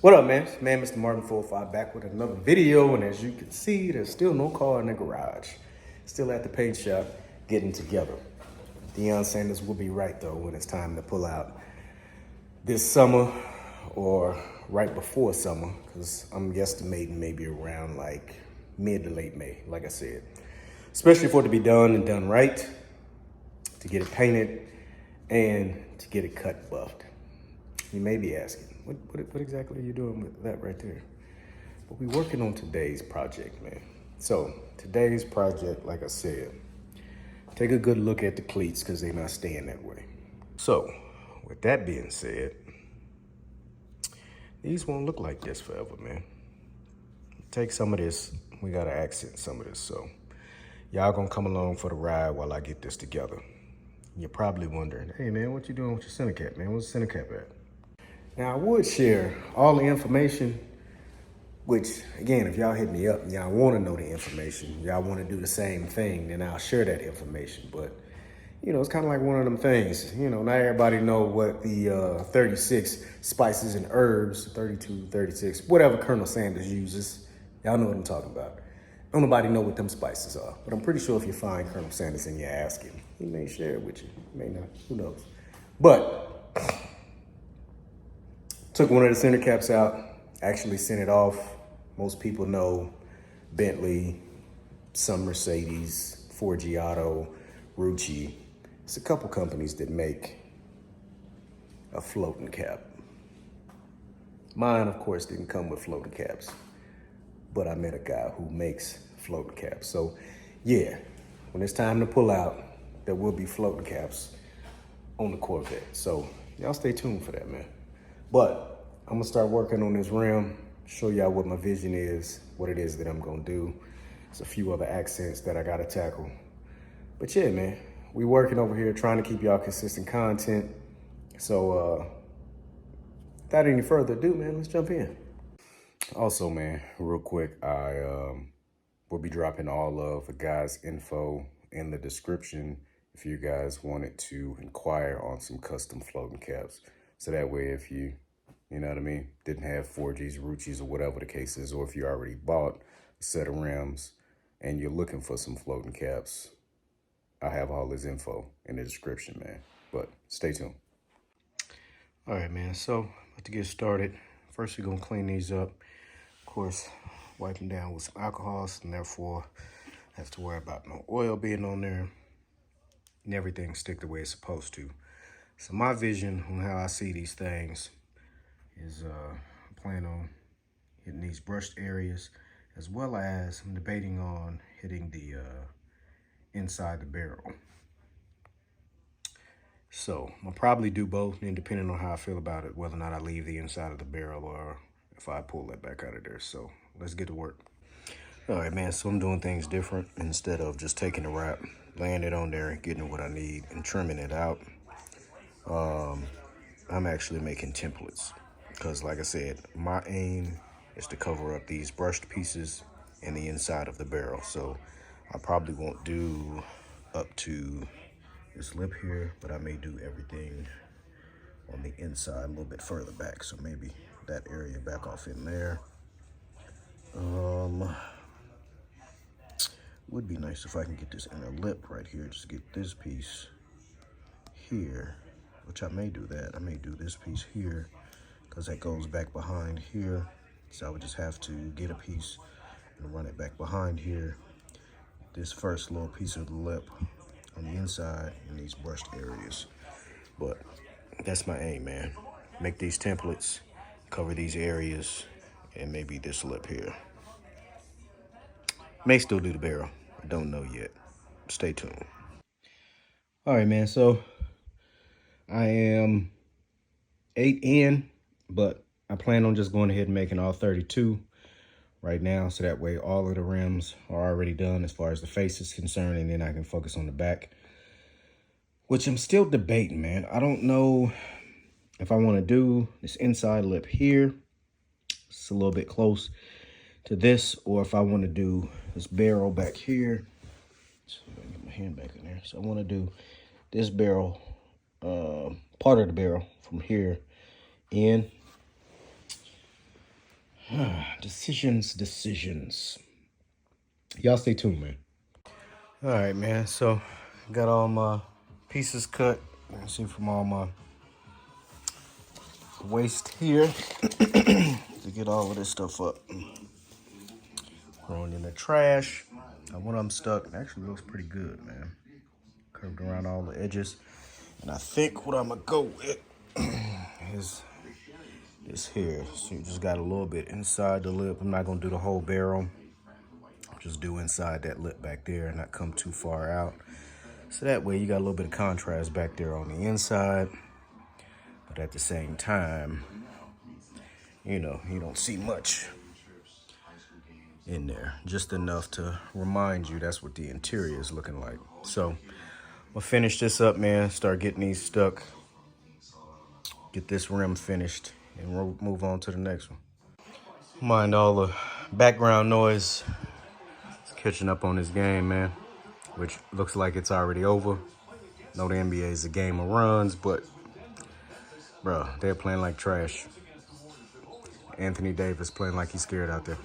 What up, man? It's man, Mr. Martin 45 back with another video, and as you can see, there's still no car in the garage. Still at the paint shop, getting together. Deion Sanders will be right though when it's time to pull out this summer or right before summer, because I'm guesstimating maybe around like mid to late May, like I said. Especially for it to be done and done right, to get it painted, and to get it cut buffed. You may be asking, what exactly are you doing with that right there? But we're working on today's project, man. So today's project, like I said, take a good look at the cleats because they're not staying that way. So with that being said, these won't look like this forever, man. Take some of this, we gotta accent some of this. So y'all gonna come along for the ride while I get this together. You're probably wondering, hey man, what you doing with your center cap, man? What's the center cap at? Now, I would share all the information, which, again, if y'all hit me up and y'all want to know the information, y'all want to do the same thing, then I'll share that information. But, you know, it's kind of like one of them things. You know, not everybody know what the 36 spices and herbs, 32, 36, whatever Colonel Sanders uses. Y'all know what I'm talking about. Don't nobody know what them spices are. But I'm pretty sure if you find Colonel Sanders and you ask him, he may share it with you. He may not. Who knows? But took one of the center caps out, actually sent it off. Most people know Bentley, some Mercedes, Ford Giotto, Rucci. It's a couple companies that make a floating cap. Mine, of course, didn't come with floating caps, but I met a guy who makes floating caps. So yeah, when it's time to pull out, there will be floating caps on the Corvette. So y'all stay tuned for that, man. But I'm gonna start working on this rim, show y'all what my vision is, what it is that I'm gonna do. There's a few other accents that I gotta tackle. But yeah, man, we working over here trying to keep y'all consistent content. So without any further ado, man, let's jump in. Also, man, real quick, I will be dropping all of the guys' info in the description if you guys wanted to inquire on some custom floating caps. So that way, if you know what I mean, didn't have 4Gs, Ruccis, or whatever the case is, or if you already bought a set of rims and you're looking for some floating caps, I have all this info in the description, man. But stay tuned. All right, man, so about to get started. First, we're gonna clean these up. Of course, wipe them down with some alcohol, and therefore have to worry about no oil being on there and everything stick the way it's supposed to. So my vision on how I see these things is I plan on hitting these brushed areas, as well as I'm debating on hitting the inside the barrel. So I'll probably do both, and depending on how I feel about it, whether or not I leave the inside of the barrel or if I pull that back out of there. So let's get to work. All right, man, so I'm doing things different. Instead of just taking the wrap, laying it on there, getting what I need, and trimming it out, I'm actually making templates. Because like I said, my aim is to cover up these brushed pieces and the inside of the barrel. So I probably won't do up to this lip here, but I may do everything on the inside a little bit further back. So maybe that area back off in there. Would be nice if I can get this inner lip right here. Just get this piece here, which I may do that. I may do this piece here because that goes back behind here. So I would just have to get a piece and run it back behind here. This first little piece of the lip on the inside in these brushed areas. But that's my aim, man. Make these templates, cover these areas, and maybe this lip here. May still do the barrel. I don't know yet. Stay tuned. All right, man. So I am 8 in, but I plan on just going ahead and making all 32 right now. So that way all of the rims are already done as far as the face is concerned. And then I can focus on the back, which I'm still debating, man. I don't know if I want to do this inside lip here. It's a little bit close to this, or if I want to do this barrel back here. So I get my hand back in there. So I want to do this barrel, part of the barrel from here in. Decisions. Y'all stay tuned, man. All right, man. So, got all my pieces cut. You can see from all my waste here to get all of this stuff up. Throwing in the trash. One of them stuck. Actually looks pretty good, man. Curved around all the edges. And I think what I'm gonna go with is this here. So you just got a little bit inside the lip. I'm not gonna do the whole barrel. Just do inside that lip back there and not come too far out. So that way you got a little bit of contrast back there on the inside. But at the same time, you know, you don't see much in there. Just enough to remind you that's what the interior is looking like. So we'll finish this up, man. Start getting these stuck. Get this rim finished and we'll move on to the next one. Mind all the background noise. It's catching up on this game, man, which looks like it's already over. Know the NBA is a game of runs, but bro, they're playing like trash. Anthony Davis playing like he's scared out there.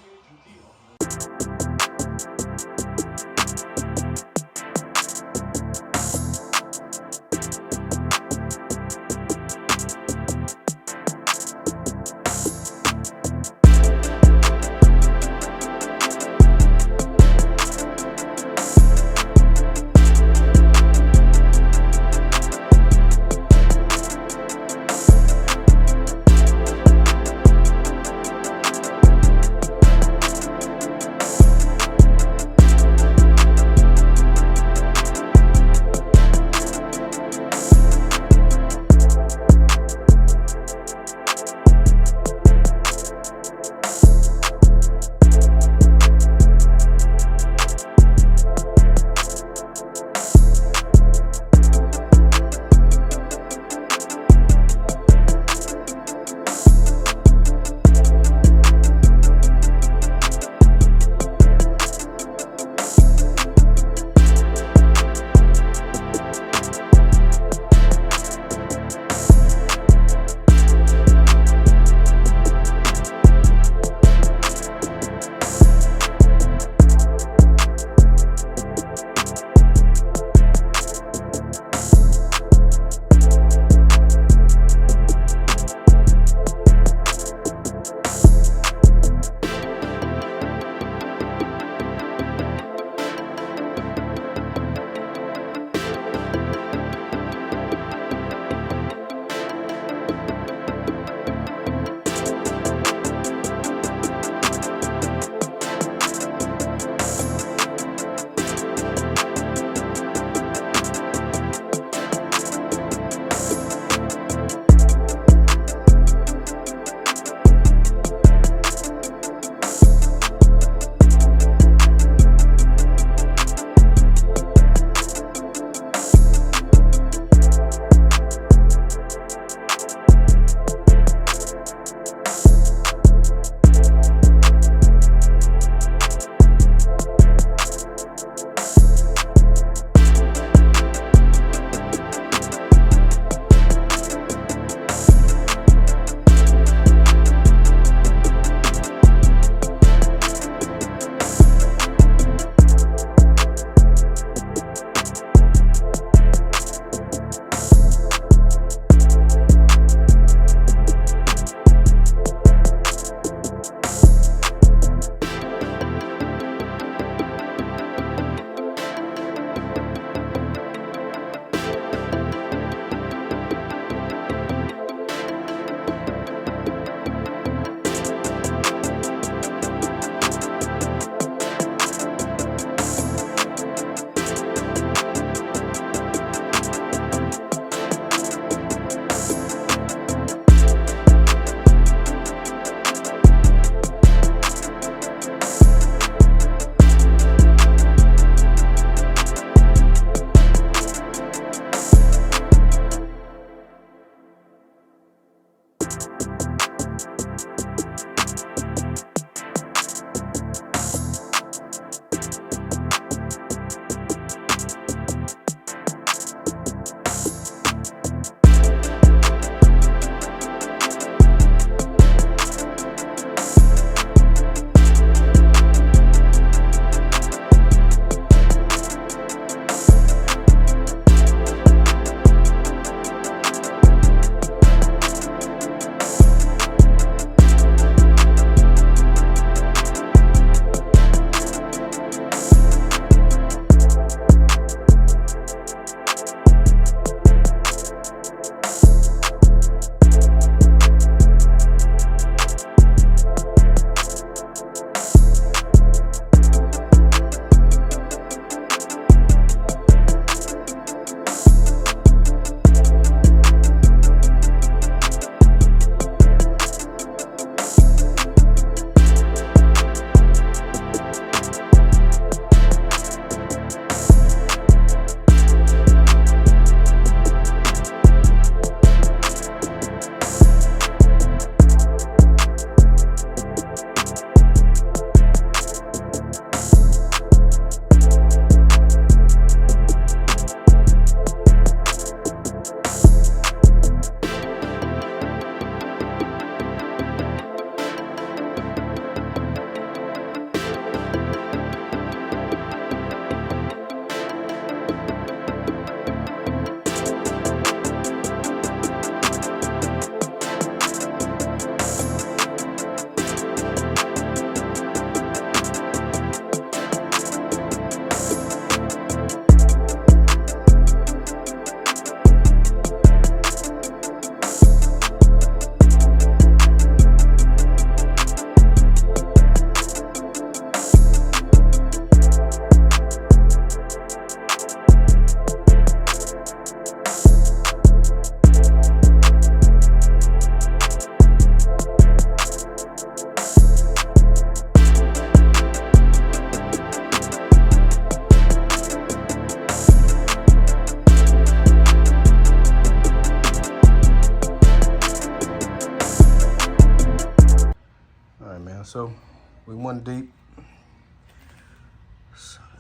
one deep.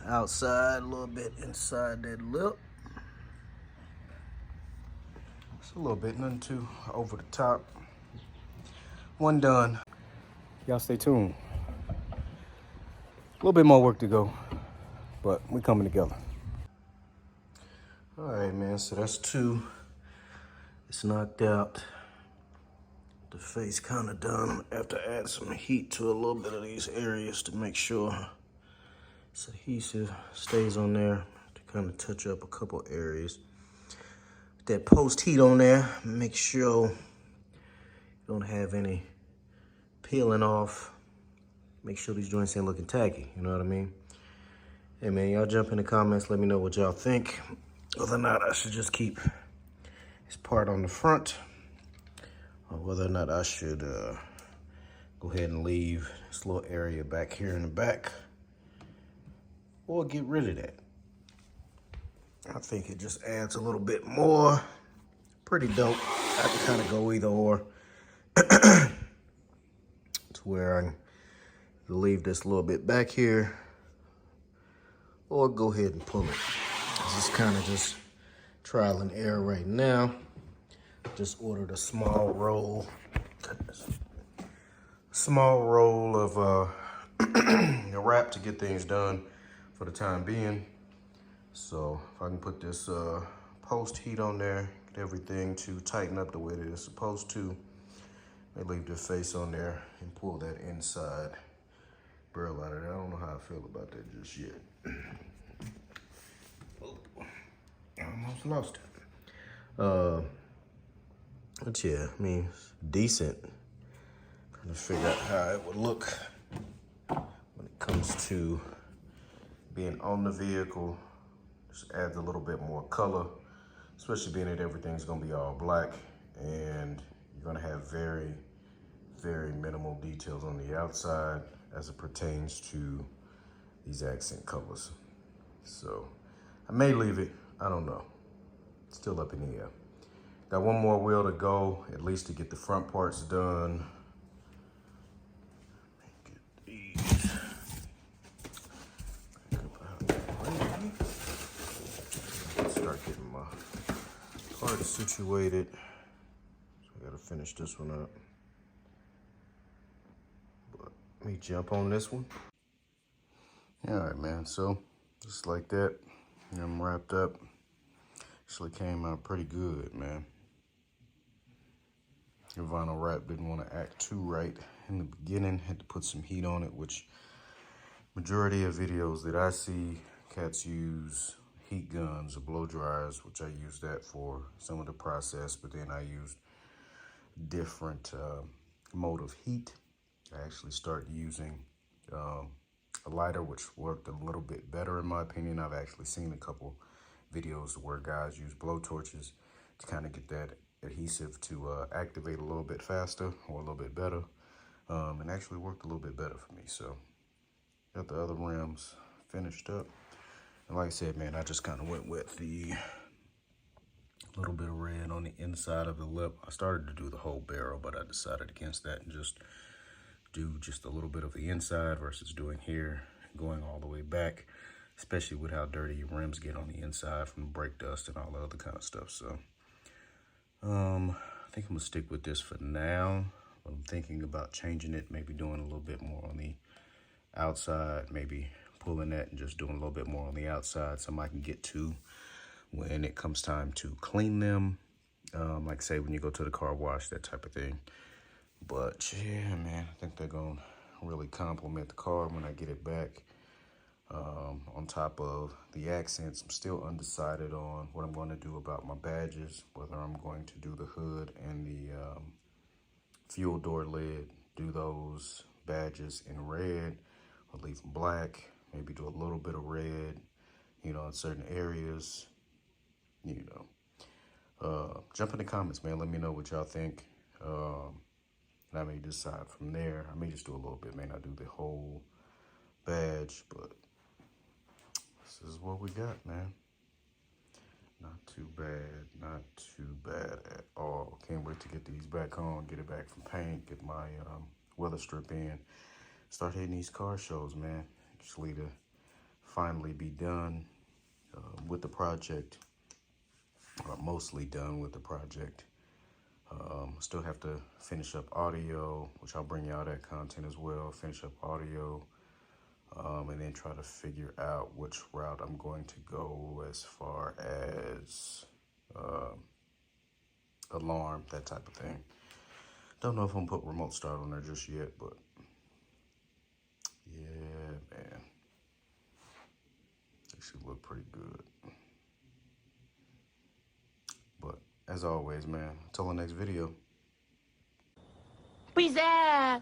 Outside, a little bit inside that lip. It's a little bit, nothing too over the top. One done. Y'all stay tuned. A little bit more work to go, but we coming together. All right, man, so that's two. It's knocked out. The face kind of done. I have to add some heat to a little bit of these areas to make sure this adhesive stays on there, to kind of touch up a couple areas. That post heat on there, make sure you don't have any peeling off. Make sure these joints ain't looking tacky, you know what I mean? Hey man, y'all jump in the comments, let me know what y'all think. Whether or not I should just keep this part on the front, or whether or not I should go ahead and leave this little area back here in the back, or get rid of that. I think it just adds a little bit more. Pretty dope. I can kind of go either or. To where I can leave this a little bit back here, or go ahead and pull it. This is kind of just trial and error right now. Just ordered a small roll of wrap to get things done for the time being. So if I can put this post heat on there, get everything to tighten up the way that it's supposed to, I leave the face on there and pull that inside barrel out of there. I don't know how I feel about that just yet. I almost lost it. But yeah, I mean, it's decent. Trying to figure out how it would look when it comes to being on the vehicle. Just adds a little bit more color, especially being that everything's gonna be all black and you're gonna have very, very minimal details on the outside as it pertains to these accent colors. So I may leave it, I don't know. It's still up in the air. Got one more wheel to go, at least to get the front parts done. Get these. Start getting my parts situated. So I gotta finish this one up. But let me jump on this one. All right, man, so just like that, I'm wrapped up. Actually came out pretty good, man. The vinyl wrap didn't want to act too right in the beginning. Had to put some heat on it, which majority of videos that I see, cats use heat guns or blow dryers, which I use that for some of the process, but then I used different mode of heat. I actually started using a lighter, which worked a little bit better in my opinion. I've actually seen a couple videos where guys use blow torches to kind of get that adhesive to activate a little bit faster or a little bit better, and actually worked a little bit better for me. So got the other rims finished up, and like I said, man, I just kind of went with the little bit of red on the inside of the lip. I started to do the whole barrel, but I decided against that and just do just a little bit of the inside versus doing here, going all the way back, especially with how dirty your rims get on the inside from brake dust and all the other kind of stuff. So I think I'm gonna stick with this for now. I'm thinking about changing it, maybe doing a little bit more on the outside, maybe pulling that and just doing a little bit more on the outside, so I can get to when it comes time to clean them. Like say when you go to the car wash, that type of thing. But yeah, man, I think they're gonna really complement the car when I get it back. On top of the accents, I'm still undecided on what I'm going to do about my badges, whether I'm going to do the hood and the fuel door lid, do those badges in red or leave them black, maybe do a little bit of red, you know, in certain areas, you know. Jump in the comments, man, let me know what y'all think. And I may decide from there. I may just do a little bit, may not do the whole badge, but this is what we got, man. Not too bad, not too bad at all. Can't wait to get these back on, get it back from paint, get my weather strip in, start hitting these car shows, man. Actually, to finally be done with the project, or mostly done with the project. Still have to finish up audio, which I'll bring y'all that content as well. Finish up audio, and then try to figure out which route I'm going to go as far as alarm, that type of thing. Don't know if I'm gonna put remote start on there just yet, but yeah, man, they should look pretty good. But as always, man, until the next video. Peace out.